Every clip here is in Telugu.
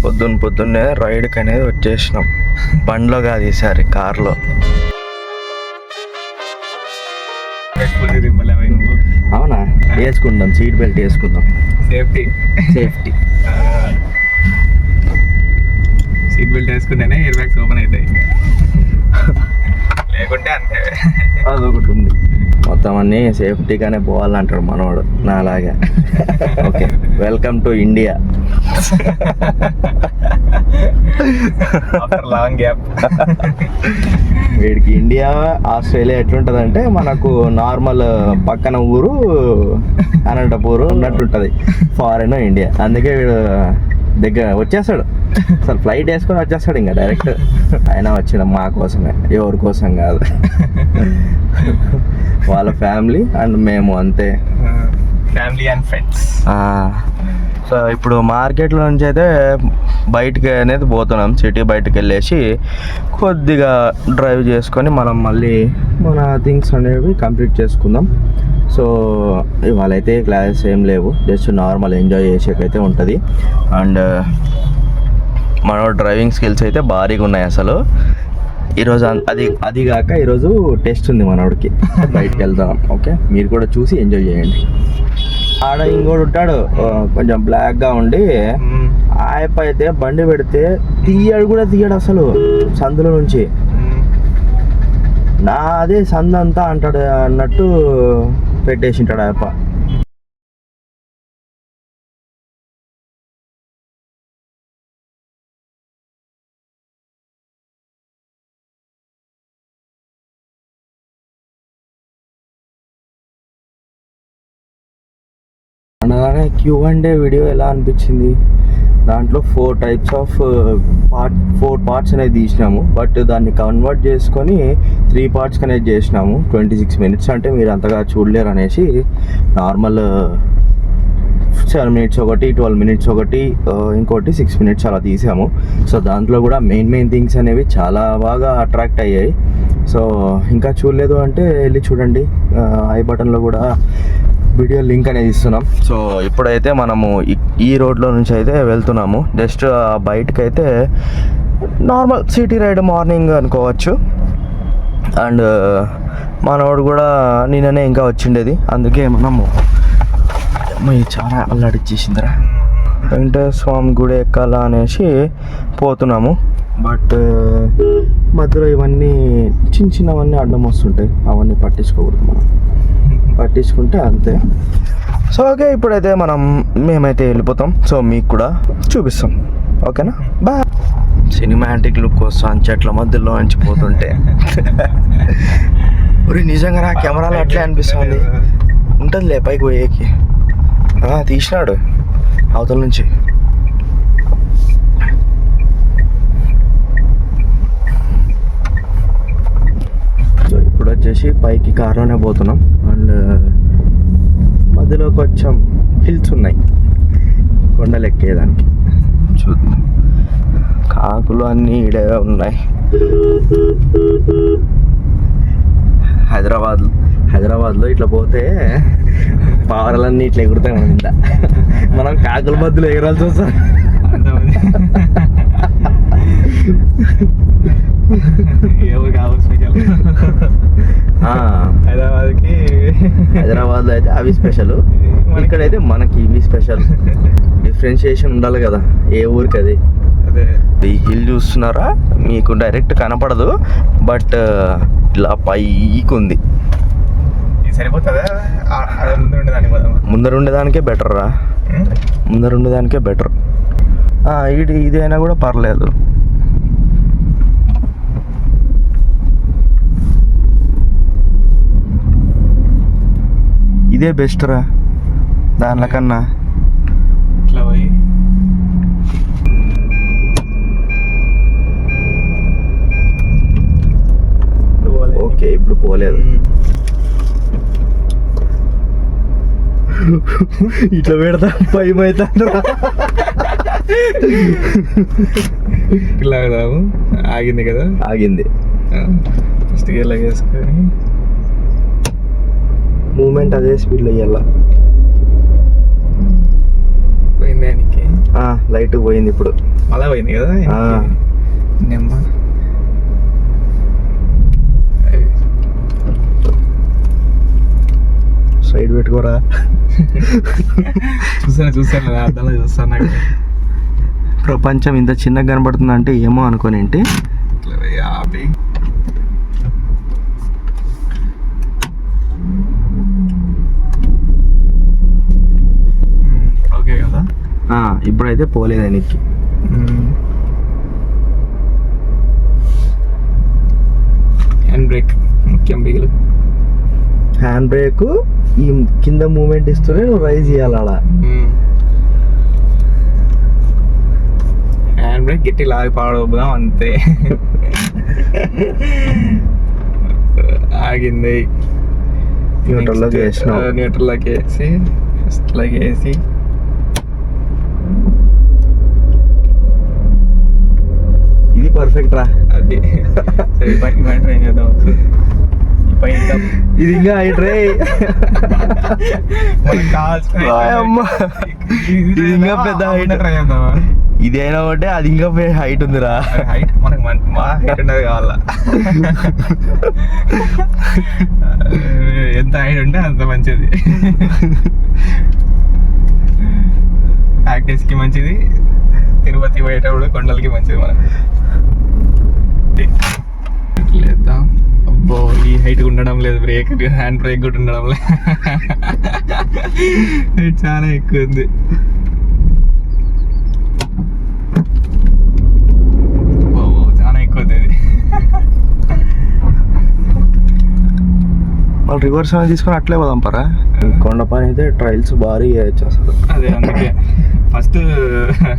పొద్దున్నే రైడ్కి అనేది వచ్చేసినాం. బండ్లో కాదు, ఈసారి కార్లో. అవునా, వేసుకుందాం, సీట్ బెల్ట్ వేసుకుందాం. సేఫ్టీ సీట్ బెల్ట్ వేసుకుంటేనే ఎయిర్ బ్యాగ్స్ ఓపెన్ అవుతాయి, లేకుంటే అంతే. అదొకటి ఉంది. మొత్తం అన్నీ సేఫ్టీగానే పోవాలంటాడు మనవాడు నాలాగా. Okay, welcome to India. Long gap. వీడికి ఇండియా ఆస్ట్రేలియా ఎట్లుంటదంటే మనకు నార్మల్ పక్కన ఊరు అనంతపూర్ ఉన్నట్టుంటది, ఫారెన్ ఇండియా. అందుకే వీడు దగ్గర వచ్చేస్తాడు, అసలు ఫ్లైట్ వేసుకొని వచ్చేస్తాడు ఇంకా డైరెక్ట్. అయినా వచ్చిన మా కోసమే, ఎవరి కోసం కాదు. వాళ్ళ ఫ్యామిలీ అండ్ మేము అంతే, ఫ్యామిలీ అండ్ ఫ్రెండ్స్. సో ఇప్పుడు మార్కెట్లో నుంచి అయితే బయటికి అనేది పోతున్నాం. సిటీ బయటకు వెళ్ళేసి కొద్దిగా డ్రైవ్ చేసుకొని మనం మళ్ళీ మన థింగ్స్ అనేవి కంప్లీట్ చేసుకుందాం. సో ఇవాళైతే క్లాసెస్ ఏం లేవు, జస్ట్ నార్మల్ ఎంజాయ్ చేసేకైతే ఉంటుంది. అండ్ మన డ్రైవింగ్ స్కిల్స్ అయితే భారీగా ఉన్నాయి అసలు. ఈరోజు అది కాక ఈరోజు టెస్ట్ ఉంది మనోడికి, బయటికి వెళ్తాం. ఓకే, మీరు కూడా చూసి ఎంజాయ్ చేయండి. ఆడ ఇంకోటి ఉంటాడు కొంచెం బ్లాక్గా ఉండి, ఆయప్ప అయితే బండి పెడితే తీయడు అసలు సందులో నుంచి. నా అదే సందంతా అంటాడు అన్నట్టు పెట్టేసింటాడు ఆయప్ప. అనగానే Q&A వీడియో ఎలా అనిపించింది? దాంట్లో 4 types ఆఫ్ 4 parts అనేది తీసినాము. బట్ దాన్ని కన్వర్ట్ చేసుకొని 3 parts అనేది చేసినాము. 26 minutes అంటే మీరు అంతగా చూడలేరు అనేసి నార్మల్ 7 minutes ఒకటి, 12 minutes ఒకటి, ఇంకోటి 6 minutes అలా తీసాము. సో దాంట్లో కూడా మెయిన్ థింగ్స్ అనేవి చాలా బాగా అట్రాక్ట్ అయ్యాయి. సో ఇంకా చూడలేదు అంటే వెళ్ళి చూడండి, ఐ బటన్లో కూడా వీడియో లింక్ అనేది ఇస్తున్నాం. సో ఇప్పుడైతే మనము ఈ రోడ్లో నుంచి అయితే వెళ్తున్నాము. జస్ట్ బయటకు అయితే నార్మల్ సిటీ రైడ్ మార్నింగ్ అనుకోవచ్చు. అండ్ మనోడు కూడా నిన్ననే ఇంకా వచ్చిండేది, అందుకే మనము చాలా అల్లాడిచ్చేసిందిరా, వెంకటేశ్వర స్వామి గుడి ఎక్కాలా అనేసి పోతున్నాము. బట్ మధ్యలో ఇవన్నీ చిన్నవన్నీ అడ్డం వస్తుంటాయి, అవన్నీ పట్టించుకోకూడదు. మనం పట్టించుకుంటే అంతే. సో ఓకే, ఇప్పుడైతే మేమైతే వెళ్ళిపోతాం. సో మీకు కూడా చూపిస్తాం, ఓకేనా? బాయ్. సినిమాటిక్ లుక్ వస్తాను చెట్ల మధ్యలో నుంచి పోతుంటే. నిజంగా నా కెమెరాలో అట్లే అనిపిస్తుంది. ఉంటుందిలే పైకి పోయేకి. తీసినాడు అవతల నుంచి. సో ఇప్పుడు వచ్చేసి పైకి కార్లోనే పోతున్నాం. అండ్ మధ్యలో కొంచెం హిల్స్ ఉన్నాయి కొండలు ఎక్కేదానికి. చూద్దాం, కాకులు అన్నీ ఈడే ఉన్నాయి. హైదరాబాద్లో ఇట్లా పోతే పావురాలన్నీ ఇట్లా ఎగురుతాయి మన మీద. మనం కాకుల మధ్యలో ఎగరాల్సి వస్తుంది. హైదరాబాద్లో అయితే అవి స్పెషల్, ఇక్కడైతే మనకి ఇవి స్పెషల్. డిఫరెన్షియేషన్ ఉండాలి కదా ఏ ఊరికి అది. ఈ హిల్ చూస్తున్నారా, మీకు డైరెక్ట్ కనపడదు, బట్ ఇలా పైకి ఉంది. ముందరుండేదానికే బెటర్ రా, ముందరుండేదానికే బెటర్. ఇది అయినా కూడా పర్లేదు. ఇదే బెస్ట్ రా దానిలో కన్నా. ఇట్లా పోయి ఓకే, ఇప్పుడు పోలేదు. ఇట్లా పెడతా భయం అవుతాను. ఇలా ఆగింది కదా, ఆగింది. ఫస్ట్ ఇలా వేసుకొని మూమెంట్ అదే స్పీడ్లో ఇవ్వాల. పోయిందానికి లైట్ పోయింది ఇప్పుడు. మళ్ళా పోయింది కదా. నెమ్మ సైడ్ పెట్టుకోరా. చూసాను అర్థంలో చూస్తాను. నాకు ప్రపంచం ఇంత చిన్నగా కనబడుతుంది అంటే ఏమో అనుకోని ఏంటి. ఓకే కదా. ఇప్పుడైతే పోలేదు నీకు. హ్యాండ్ బ్రేక్ ముఖ్యం. బిగులు హ్యాండ్ బ్రేక్ ఈ కింద మూమెంట్ ఇస్తూనే నువ్వు రైజ్ చేయాలి అలా. హ్యాండ్ బ్రేక్ గట్టి లాగి పాడవుదాం అంతే. ఆగింది. న్యూట్రల్లోకి వేసినావు. న్యూట్రల్లోకి వేసి ఫస్ట్లోకి వేసి ఇది పర్ఫెక్ట్ రా. అది సరే పైన ట్రైన్ చేద్దాం. ఇది ఇంకా హైట్ రే. ఇది ఇంకా పెద్ద హైట్. ట్రై చేద్దామా? ఇది అయినా ఒకటే, అది ఇంకా హైట్ ఉందిరా. హైట్ మనకి మా హైట్ ఉండదు కావాలా. ఎంత హైట్ ఉంటే అంత మంచిది. ప్రాక్టీస్కి మంచిది, తిరుపతి పోయేటప్పుడు కొండలకి మంచిది. మనం లేద్దాం. అబ్బో ఈ హైట్ ఉండడం లేదు. బ్రేక్ హ్యాండ్ బ్రేక్ కూడా ఉండడం లేదు. చాలా ఎక్కువ ఉంది. చాలా ఎక్కువ ఉంది ఇది. వాళ్ళు రివర్స్ అనేది తీసుకొని అట్లే పోదాం పరా. కొండ పని అయితే ట్రయల్స్ భారీ చేయొచ్చు అసలు. అదే అందుకే ఫస్ట్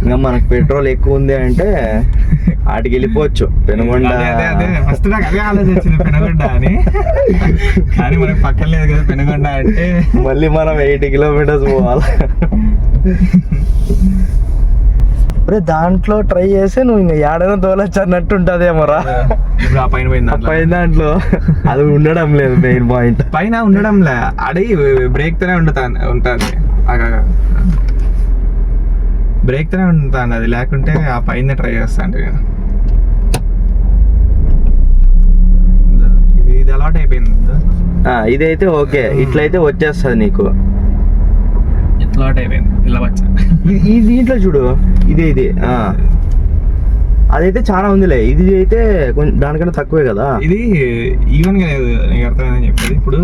ఇంకా మనకు పెట్రోల్ ఎక్కువ ఉంది అంటే ఆటికి వెళ్ళిపోవచ్చు. పెనుగొండ ఫస్ట్ నాకు అదే ఆలోచన వచ్చింది, పెనుగొండ అని. కానీ మనకు పక్కన లేదు కదా పెనుగొండ అంటే. మళ్ళీ మనం 80 కిలోమీటర్స్ పోవాలి. అరే దాంట్లో ట్రై చేస్తే నువ్వు ఇంకా ఏడైనా తోలొచ్చు అన్నట్టు ఉంటుందేమోరా. ఇప్పుడు ఆ పైన పైన దాంట్లో అది ఉండడం లేదు. మెయిన్ పాయింట్ పైన ఉండడం లే, అడిగి బ్రేక్ తోనే ఉంటుంది. బ్రేక్ తోనే ఉంటుంది అది, లేకుంటే ఆ పైన ట్రై చేస్తా అంటే నేను. ఇది అలవాటు అయిపోయింది. ఇదైతే ఓకే, ఇట్లయితే వచ్చేస్తుంది నీకు. అలవాటు అయిపోయింది ఇలా వచ్చా. ఈ దీంట్లో చూడు, ఇది అదైతే చాలా ఉందిలే. ఇది అయితే కొంచెం దానికన్నా తక్కువే కదా. ఇది ఈవెన్ గా లేదు, నీకు అర్థమైందని చెప్పేది. ఇప్పుడు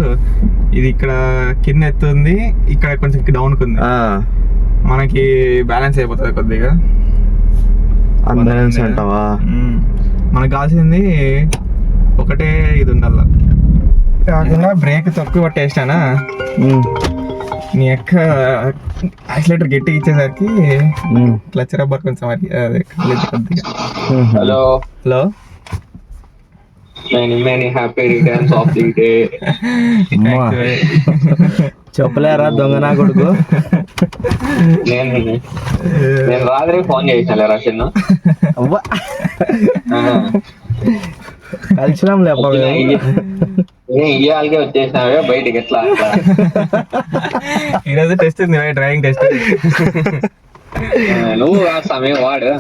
ఇది ఇక్కడ కింద ఎత్తుంది, ఇక్కడ కొంచెం డౌన్ ఉంది. మనకి బ్యాలెన్స్ అయిపోతుంది కొద్దిగా. అన్బ్యాలెన్స్ అంటావా? మనకు కావాల్సింది ఒకటే ఇది ఉండాల. కాకుండా బ్రేక్ తక్కువ పట్టేసినానా, నీ యొక్క యాక్సిలేటర్ గట్టిగా ఇచ్చేసరికి క్లచ్ రబ్బర్ కొంచెం అదే కొద్దిగా. Hello hello, many happy returns of the day. చెప్పలేరా దొంగ నా కొడుకు. నేను రాత్రి ఫోన్ చేసిన రషన్ కలిసినాం లేప. ఇయ్యాలకే వచ్చేసినావే బయటికి. ఎట్లా ఈరోజు టెస్ట్ ఉంది, డ్రైవింగ్ టెస్ట్. నువ్వు ఆ సమయం వాడు.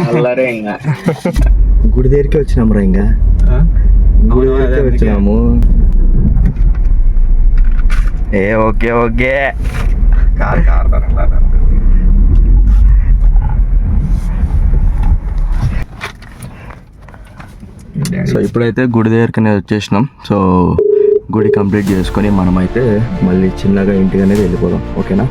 అల్లరే ఇంకా గుడి దగ్గరికి వచ్చినాం రా. ఇంకా గుడి దగ్గరికి వచ్చినాము. Okay okay. సో ఇప్పుడైతే గుడి దగ్గరికి వచ్చేసినాం. సో గుడి కంప్లీట్ చేసుకొని మనమైతే మళ్ళీ చిన్నగా ఇంటికి అనేది వెళ్ళిపోదాం. ఓకేనా?